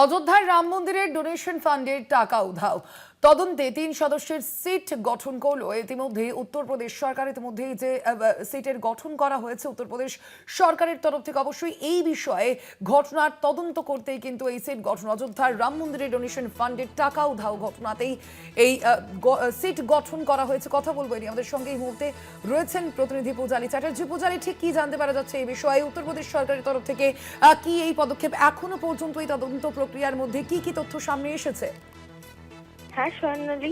অযোধ্যার রাম মন্দিরের ডোনেশন ফান্ডের টাকা উধাও। তদন্তে 3 সদস্যের সিট গঠন করলো ইতিমধ্যে উত্তরপ্রদেশ সরকার। ইতিমধ্যে যে সিটের গঠন করা হয়েছে উত্তরপ্রদেশ সরকারের তরফ থেকে, অবশ্যই এই বিষয়ে ঘটনার তদন্ত করতেই কিন্তু এই সিট গঠন। অযোধ্যার রাম মন্দিরের ডোনেশন ফান্ডের টাকা উধাও ঘটনাতেই এই সিট গঠন করা হয়েছে। কথা বলবো এনি আমাদের সঙ্গে এই মুহূর্তে রয়েছেন প্রতিনিধি পূজালী চ্যাটার্জি। পূজালী, ঠিক কি জানতে পারা যাচ্ছে এই বিষয়ে? উত্তরপ্রদেশ সরকারের তরফ থেকে কি এই পদক্ষেপ? এখনো পর্যন্ত এই তদন্ত প্রক্রিয়ার মধ্যে কি কি তথ্য সামনে এসেছে? হ্যাঁ সোনালী,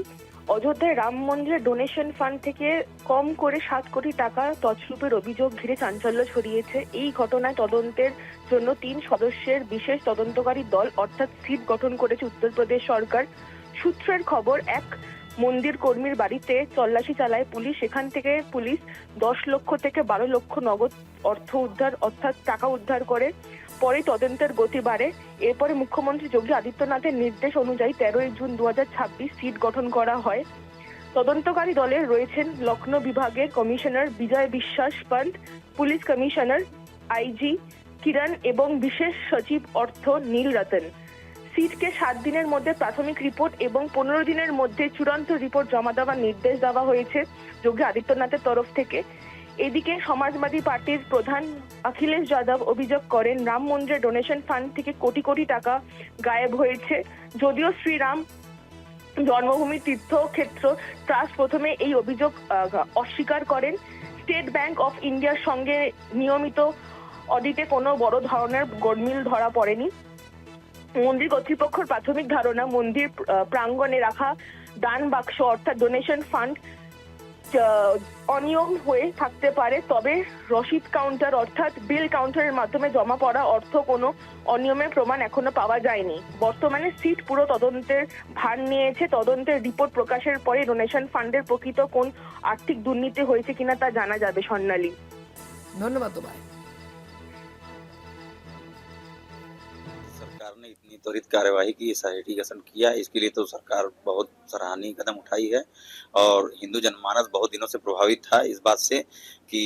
অযোধ্যায় রাম মন্দিরের ডোনেশন ফান্ড থেকে কম করে 7 কোটি টাকা তছরূপের অভিযোগ ঘিরে চাঞ্চল্য ছড়িয়েছে। এই ঘটনায় তদন্তের জন্য 3 সদস্যের বিশেষ তদন্তকারী দল অর্থাৎ সিট গঠন করেছে উত্তরপ্রদেশ সরকার। সূত্রের খবর, এক মন্দির কর্মীর বাড়িতে তল্লাশি চালায় পুলিশ। সেখান থেকে পুলিশ 10 লক্ষ থেকে 12 লক্ষ নগদ অর্থ উদ্ধার অর্থাৎ টাকা উদ্ধার করে। পরে তদন্তের গতি বাড়ে। এরপরে মুখ্যমন্ত্রী যোগী আদিত্যনাথের নির্দেশ অনুযায়ী 13 জুন 2026 সিট গঠন করা হয়। তদন্তকারী দলে রয়েছেন লখনৌ বিভাগের কমিশনার বিজয় বিশ্বাস পন্ত, পুলিশ কমিশনার আইজি কিরণ এবং বিশেষ সচিব অর্থ নীল রতন। সিটকে 7 দিনের মধ্যে প্রাথমিক রিপোর্ট এবং 15 দিনের মধ্যে চূড়ান্ত রিপোর্ট জমা দেওয়ার নির্দেশ দেওয়া হয়েছে যোগী আদিত্যনাথের তরফ থেকে। এদিকে সমাজবাদী পার্টির প্রধান অখিলেশ যাদব অভিযোগ করেন, রাম মন্দিরের ডোনেশন ফান্ড থেকে কোটি কোটি টাকা গায়েব হয়েছে। যদিও শ্রীরাম জন্মভূমি তীর্থক্ষেত্র ট্রাস্ট প্রথমে এই অভিযোগ অস্বীকার করেন। স্টেট ব্যাংক অফ ইন্ডিয়ার সঙ্গে নিয়মিত অডিটে কোনো বড় ধরনের গোলমিল ধরা পড়েনি। মন্দির কর্তৃপক্ষের প্রাথমিক ধারণা, মন্দির প্রাঙ্গণে রাখা দান বাক্স অর্থাৎ ডোনেশন ফান্ড অনিয়ম হয়ে থাকতে পারে। তবে রসিদ কাউন্টার অর্থাৎ বিল কাউন্টারের মাধ্যমে জমা পড়া অর্থ কোনো অনিয়মের প্রমাণ এখনো পাওয়া যায়নি। বর্তমানে সিট পুরো তদন্তের ভার নিয়েছে। তদন্তের রিপোর্ট প্রকাশের পরে ডোনেশন ফান্ডের প্রকৃত কোন আর্থিক দুর্নীতি হয়েছে কিনা তা জানা যাবে। স্বর্ণালী, ধন্যবাদ তোমায়। सरकार ने इतनी त्वरित कार्यवाही की, एसआईटी गठन किया, इसके लिए तो सरकार बहुत सराहनीय कदम उठाई है। और हिंदू जनमानस बहुत दिनों से प्रभावित था इस बात से कि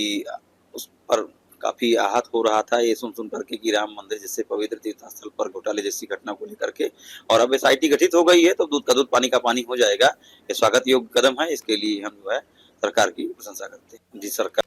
उस पर काफी आहत हो रहा था ये सुन करके कि राम मंदिर जैसे पवित्र तीर्थ स्थल पर घोटाले जैसी घटना को लेकर के। और अब एसआईटी गठित हो गई है तो दूध का दूध पानी का पानी हो जाएगा। ये स्वागत योग्य कदम है। इसके लिए हम जो है सरकार की प्रशंसा करते हैं। जी, सरकार